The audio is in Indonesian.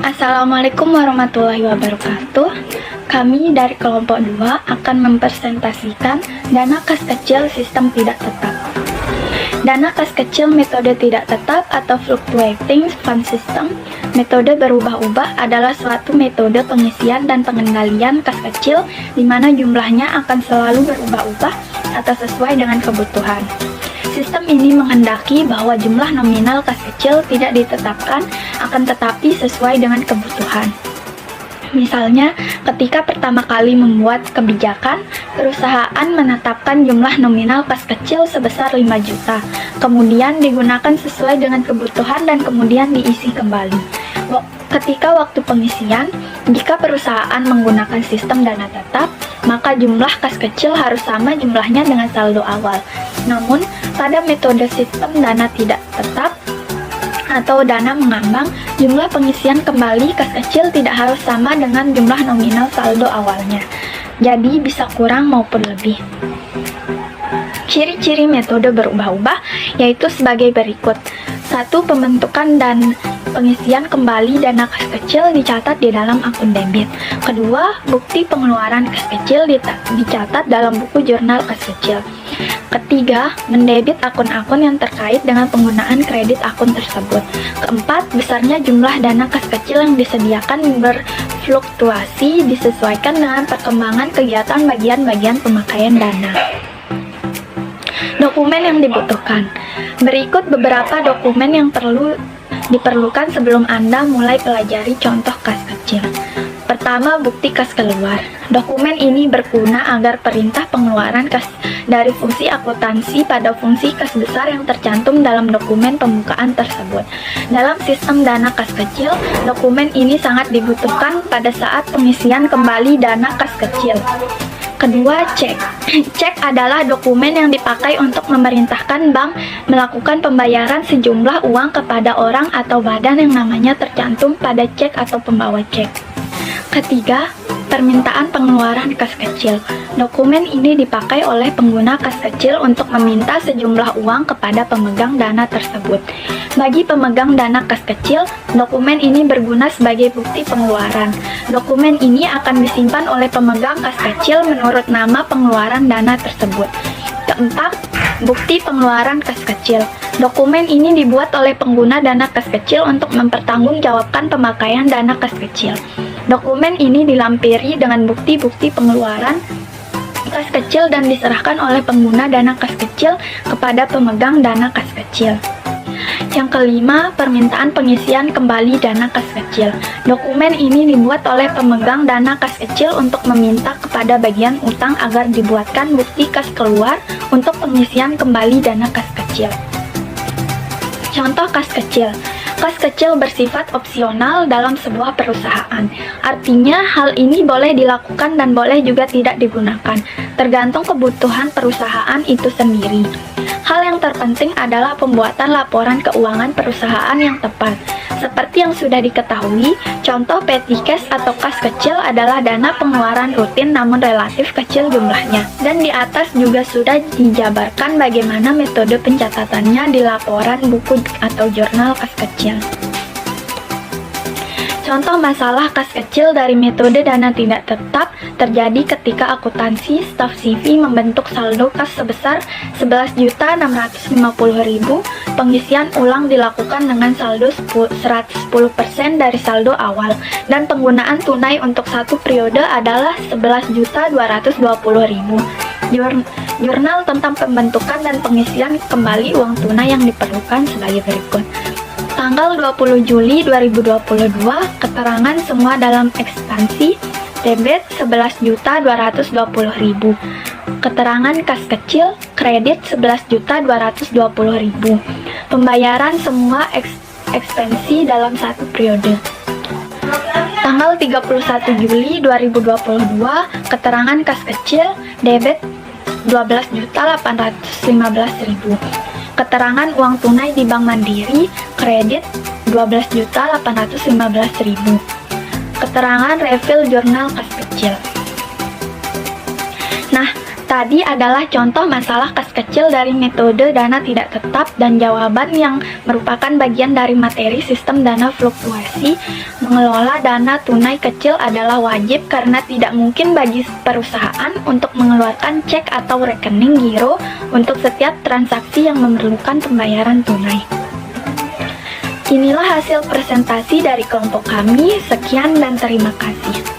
Assalamualaikum warahmatullahi wabarakatuh. Kami dari kelompok 2 akan mempresentasikan dana kas kecil sistem tidak tetap. Dana kas kecil metode tidak tetap atau fluctuating fund system, metode berubah-ubah adalah suatu metode pengisian dan pengendalian kas kecil di mana jumlahnya akan selalu berubah-ubah atau sesuai dengan kebutuhan. Sistem ini menghendaki bahwa jumlah nominal kas kecil tidak ditetapkan, akan tetapi sesuai dengan kebutuhan. Misalnya, ketika pertama kali membuat kebijakan, perusahaan menetapkan jumlah nominal kas kecil sebesar 5 juta, kemudian digunakan sesuai dengan kebutuhan dan kemudian diisi kembali. Ketika waktu pengisian, jika perusahaan menggunakan sistem dana tetap, maka jumlah kas kecil harus sama jumlahnya dengan saldo awal. Namun, pada metode sistem dana tidak tetap atau dana mengambang, jumlah pengisian kembali kas kecil tidak harus sama dengan jumlah nominal saldo awalnya. Jadi bisa kurang maupun lebih. Ciri-ciri metode berubah-ubah yaitu sebagai berikut. 1. Pembentukan dan pengisian kembali dana kas kecil dicatat di dalam akun debit. Kedua, bukti pengeluaran kas kecil dicatat dalam buku jurnal kas kecil. Ketiga, mendebit akun-akun yang terkait dengan penggunaan kredit akun tersebut. Keempat, besarnya jumlah dana kas kecil yang disediakan berfluktuasi disesuaikan dengan perkembangan kegiatan bagian-bagian pemakaian dana. Dokumen yang dibutuhkan. Berikut beberapa dokumen yang diperlukan sebelum Anda mulai pelajari contoh kas kecil. Pertama, bukti kas keluar. Dokumen ini berguna agar perintah pengeluaran kas dari fungsi akuntansi pada fungsi kas besar yang tercantum dalam dokumen pembukaan tersebut. Dalam sistem dana kas kecil, dokumen ini sangat dibutuhkan pada saat pengisian kembali dana kas kecil. Kedua, cek. Cek adalah dokumen yang dipakai untuk memerintahkan bank melakukan pembayaran sejumlah uang kepada orang atau badan yang namanya tercantum pada cek atau pembawa cek. Ketiga, permintaan pengeluaran kas kecil. Dokumen ini dipakai oleh pengguna kas kecil untuk meminta sejumlah uang kepada pemegang dana tersebut. Bagi pemegang dana kas kecil, dokumen ini berguna sebagai bukti pengeluaran. Dokumen ini akan disimpan oleh pemegang kas kecil menurut nama pengeluaran dana tersebut. Keempat, bukti pengeluaran kas kecil. Dokumen ini dibuat oleh pengguna dana kas kecil untuk mempertanggungjawabkan pemakaian dana kas kecil. Dokumen ini dilampiri dengan bukti-bukti pengeluaran kas kecil dan diserahkan oleh pengguna dana kas kecil kepada pemegang dana kas kecil. Yang kelima, permintaan pengisian kembali dana kas kecil. Dokumen ini dibuat oleh pemegang dana kas kecil untuk meminta kepada bagian utang agar dibuatkan bukti kas keluar untuk pengisian kembali dana kas kecil. Contoh kas kecil. Kas kecil bersifat opsional dalam sebuah perusahaan. Artinya, hal ini boleh dilakukan dan boleh juga tidak digunakan, tergantung kebutuhan perusahaan itu sendiri. Hal yang terpenting adalah pembuatan laporan keuangan perusahaan yang tepat. Seperti yang sudah diketahui, contoh petty cash atau kas kecil adalah dana pengeluaran rutin namun relatif kecil jumlahnya. Dan di atas juga sudah dijabarkan bagaimana metode pencatatannya di laporan buku atau jurnal kas kecil. Contoh masalah kas kecil dari metode dana tidak tetap terjadi ketika akuntansi staf CV membentuk saldo kas sebesar 11.650.000. Pengisian ulang dilakukan dengan saldo 110% dari saldo awal dan penggunaan tunai untuk satu periode adalah 11.220.000. Jurnal tentang pembentukan dan pengisian kembali uang tunai yang diperlukan sebagai berikut. Tanggal 20 Juli 2022, keterangan semua dalam ekspansi, debit 11.220.000. Keterangan kas kecil, kredit 11.220.000. Pembayaran semua ekspensi dalam satu periode. Tanggal 31 Juli 2022, keterangan kas kecil, debit 12.815.000. Keterangan uang tunai di Bank Mandiri, kredit 12.815.000. Keterangan refill jurnal kas kecil. Nah, Tadi adalah contoh masalah kas kecil dari metode dana tidak tetap dan jawaban yang merupakan bagian dari materi sistem dana fluktuasi. Mengelola dana tunai kecil adalah wajib karena tidak mungkin bagi perusahaan untuk mengeluarkan cek atau rekening giro untuk setiap transaksi yang memerlukan pembayaran tunai. Inilah hasil presentasi dari kelompok kami. Sekian dan terima kasih.